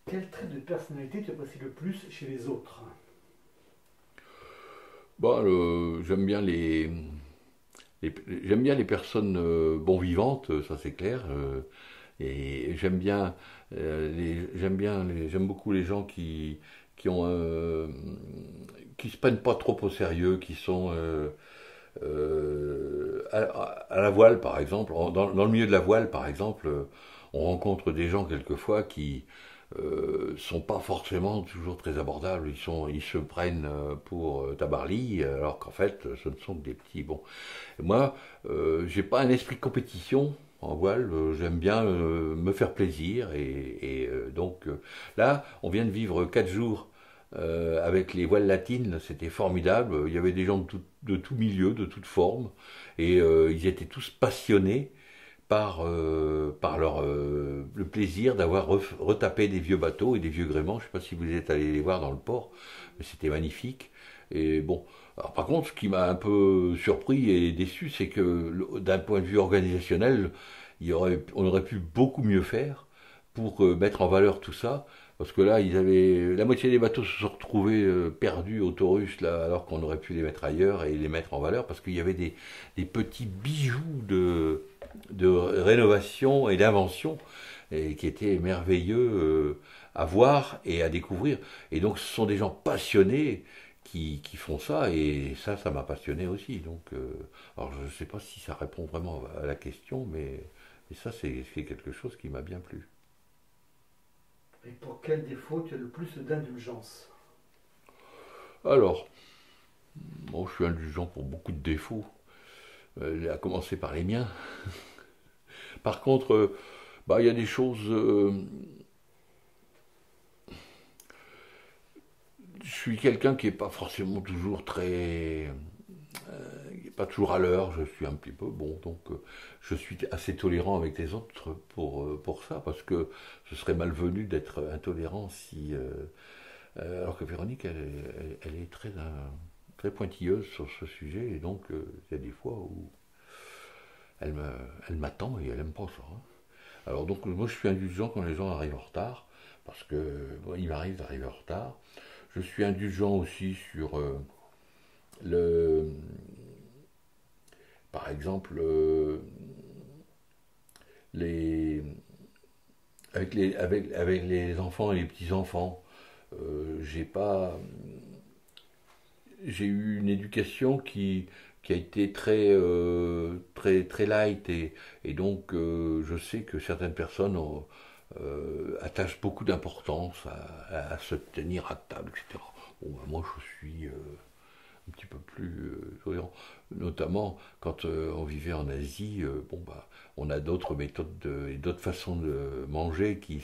Quel trait de personnalité tu apprécies le plus chez les autres? Bon, les- j'aime bien les personnes bon vivantes, ça c'est clair. Et j'aime beaucoup les gens qui ont, qui se prennent pas trop au sérieux, qui sont à la voile par exemple. Dans le milieu de la voile par exemple, on rencontre des gens quelquefois qui sont pas forcément toujours très abordables. Ils se prennent pour Tabarly, alors qu'en fait, ce ne sont que des petits. Bon, et moi, j'ai pas un esprit de compétition en voile. J'aime bien me faire plaisir et là, on vient de vivre 4 jours avec les voiles latines. C'était formidable. Il y avait des gens de tout milieu, de toute forme, et ils étaient tous passionnés par le plaisir d'avoir retapé des vieux bateaux et des vieux gréements. Je ne sais pas si vous êtes allé les voir dans le port, mais c'était magnifique. Et bon, alors par contre, ce qui m'a un peu surpris et déçu, c'est que d'un point de vue organisationnel, on aurait pu beaucoup mieux faire pour mettre en valeur tout ça. Parce que là, la moitié des bateaux se sont retrouvés perdus au Taurus, là, alors qu'on aurait pu les mettre ailleurs et les mettre en valeur, parce qu'il y avait des petits bijoux de rénovation et d'invention et qui étaient merveilleux à voir et à découvrir. Et donc, ce sont des gens passionnés qui font ça, et ça m'a passionné aussi. Donc, alors, je ne sais pas si ça répond vraiment à la question, mais ça, c'est quelque chose qui m'a bien plu. Et pour quel défaut tu as le plus d'indulgence? Alors, bon, je suis indulgent pour beaucoup de défauts, à commencer par les miens. Par contre, bah, il y a des choses. Je suis quelqu'un qui n'est pas forcément toujours qui est pas toujours à l'heure. Je suis un petit peu bon, donc je suis assez tolérant avec les autres pour ça, parce que ce serait malvenu d'être intolérant si. Alors que Véronique, elle est très pointilleuse sur ce sujet, et donc il y a des fois où elle me, elle m'attend et elle aime pas ça, hein. Alors donc moi je suis indulgent quand les gens arrivent en retard, parce que bon, il m'arrive d'arriver en retard. Je suis indulgent aussi sur le, par exemple, les, avec les enfants et les petits-enfants. J'ai pas, j'ai eu une éducation qui a été très light, et donc je sais que certaines personnes attachent beaucoup d'importance à se tenir à table, etc. Bon, bah, moi je suis un petit peu plus tolérant. Notamment quand on vivait en Asie, bon bah on a d'autres méthodes et d'autres façons de manger qui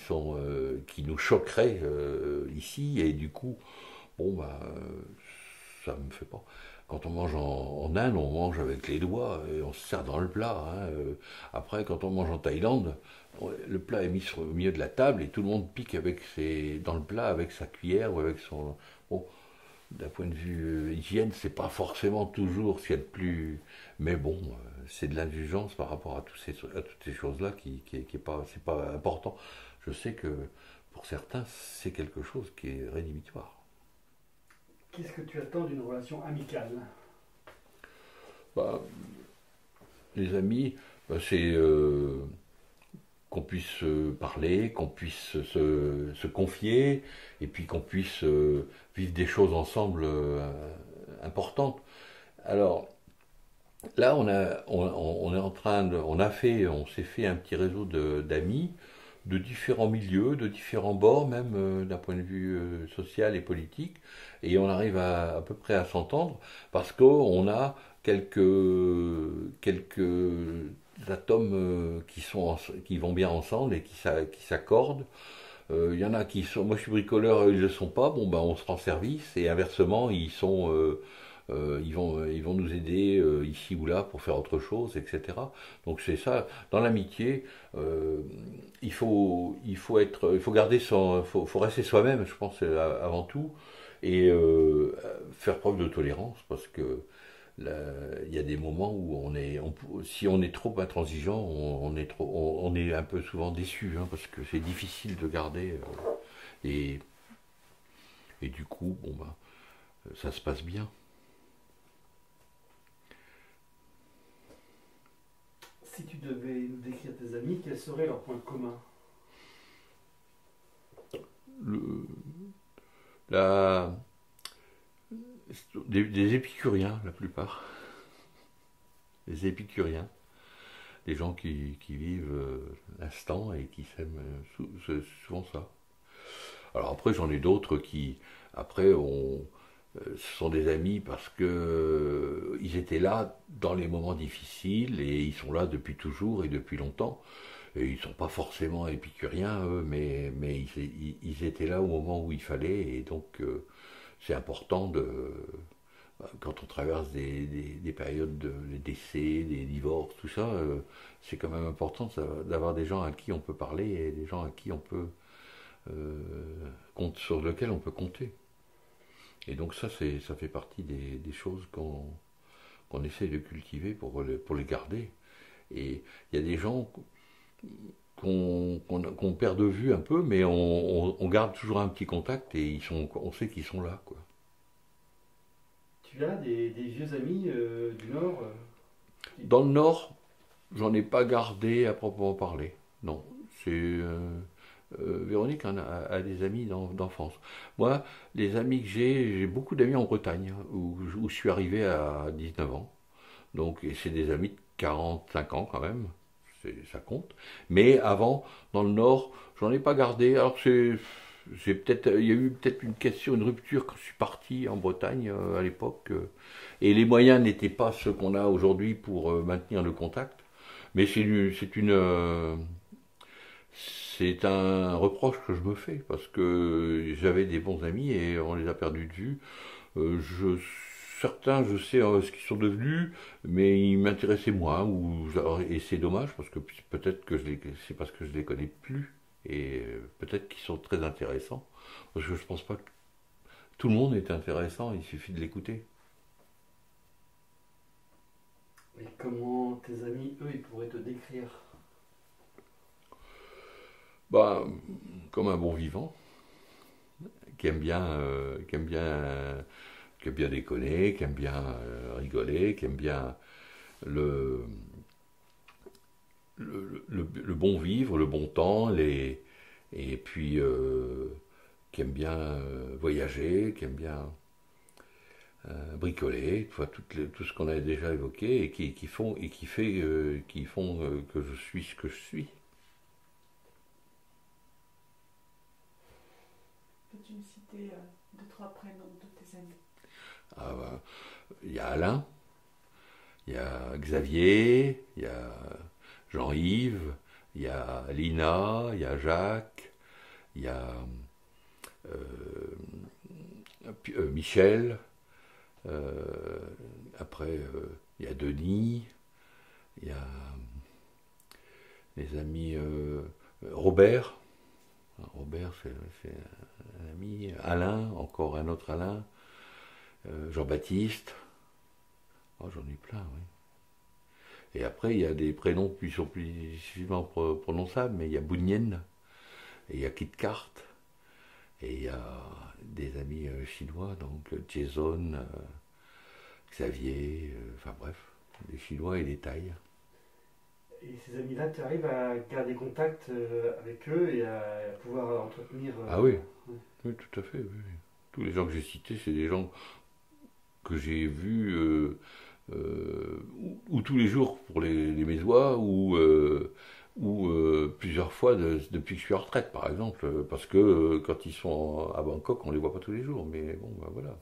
nous choqueraient ici, et du coup bon bah ça me fait pas. Quand on mange en Inde, on mange avec les doigts et on se sert dans le plat, hein. Après, quand on mange en Thaïlande, le plat est mis au milieu de la table et tout le monde pique dans le plat avec sa cuillère ou avec son. Bon, d'un point de vue hygiène, c'est pas forcément toujours ce qu'il y a de plus. Mais bon, c'est de l'indulgence par rapport à toutes ces choses-là qui est pas, c'est pas important. Je sais que pour certains, c'est quelque chose qui est rédhibitoire. Qu'est-ce que tu attends d'une relation amicale? Bah, les amis, bah, c'est qu'on puisse parler, qu'on puisse se confier, et puis qu'on puisse vivre des choses ensemble importantes. Alors là, on est en train on s'est fait un petit réseau d'amis de différents milieux, de différents bords, même d'un point de vue social et politique, et on arrive à peu près à s'entendre, parce qu'on a quelques atomes qui vont bien ensemble et qui s'accordent. Il y en a qui sont, moi je suis bricoleur, eux, ils ne le sont pas, bon ben on se rend service, et inversement ils vont nous aider ici ou là pour faire autre chose, etc. Donc c'est ça, dans l'amitié, il faut garder faut rester soi-même, je pense, avant tout, et faire preuve de tolérance, parce que là, il y a des moments où si on est trop intransigeant, on est un peu souvent déçu, hein, parce que c'est difficile de garder Et, et du coup, bon ben, ça se passe bien. Si tu devais nous décrire tes amis, quels seraient leurs points communs? Le, la, des épicuriens, la plupart. Des épicuriens. Des gens qui vivent l'instant et qui s'aiment, c'est souvent ça. Alors après, j'en ai d'autres qui, après, ce sont des amis parce que ils étaient là dans les moments difficiles et ils sont là depuis toujours et depuis longtemps. Et ils ne sont pas forcément épicuriens, eux, mais ils étaient là au moment où il fallait. Et donc, c'est important quand on traverse des périodes de décès, des divorces, tout ça, c'est quand même important d'avoir des gens à qui on peut parler et des gens à qui on peut sur lesquels on peut compter. Et donc ça fait partie des choses qu'on essaie de cultiver pour les garder. Et il y a des gens qu'on perd de vue un peu, mais on garde toujours un petit contact et on sait qu'ils sont là, quoi. Tu as des vieux amis du Nord Dans le Nord, j'en ai pas gardé à proprement parler. Non, c'est Véronique a des amis d'enfance. Moi, les amis que j'ai beaucoup d'amis en Bretagne, où je suis arrivé à 19 ans. Donc, et c'est des amis de 45 ans quand même, ça compte. Mais avant, dans le Nord, j'en ai pas gardé. Alors il y a eu peut-être une rupture quand je suis parti en Bretagne à l'époque. Et les moyens n'étaient pas ceux qu'on a aujourd'hui pour maintenir le contact. Mais c'est un reproche que je me fais parce que j'avais des bons amis et on les a perdus de vue. Certains, je sais ce qu'ils sont devenus, mais ils m'intéressaient moins. Et c'est dommage parce que peut-être que c'est parce que je les connais plus et peut-être qu'ils sont très intéressants. Parce que je pense pas que tout le monde est intéressant. Il suffit de l'écouter. Et comment tes amis, eux, ils pourraient te décrire? Bah, comme un bon vivant, qui aime bien, qui aime bien déconner, qui aime bien rigoler, qui aime bien le, le bon vivre, le bon temps, et puis qui aime bien voyager, qui aime bien bricoler, tout ce qu'on a déjà évoqué, et qui font que je suis ce que je suis. Peux-tu me citer deux, trois prénoms de tes amis? Ah, bah, il y a Alain, il y a Xavier, il y a Jean-Yves, il y a Lina, il y a Jacques, il y a Michel, après il y a Denis, il y a les amis Robert. Robert, c'est un ami. Alain, encore un autre Alain. Jean-Baptiste. Oh, j'en ai plein, oui. Et après, il y a des prénoms qui sont plus difficilement prononçables, mais il y a Bounienne, et il y a KitKat, et il y a des amis chinois, donc Jason, Xavier, enfin bref, des Chinois et des Thaïs. Et ces amis-là, tu arrives à garder contact avec eux et à pouvoir entretenir... Ah oui, ouais. oui, tout à fait. Oui. Tous les gens que j'ai cités, c'est des gens que j'ai vus ou tous les jours pour les Médois, ou plusieurs fois depuis que je suis en retraite, par exemple, parce que quand ils sont à Bangkok, on les voit pas tous les jours, mais bon, ben voilà.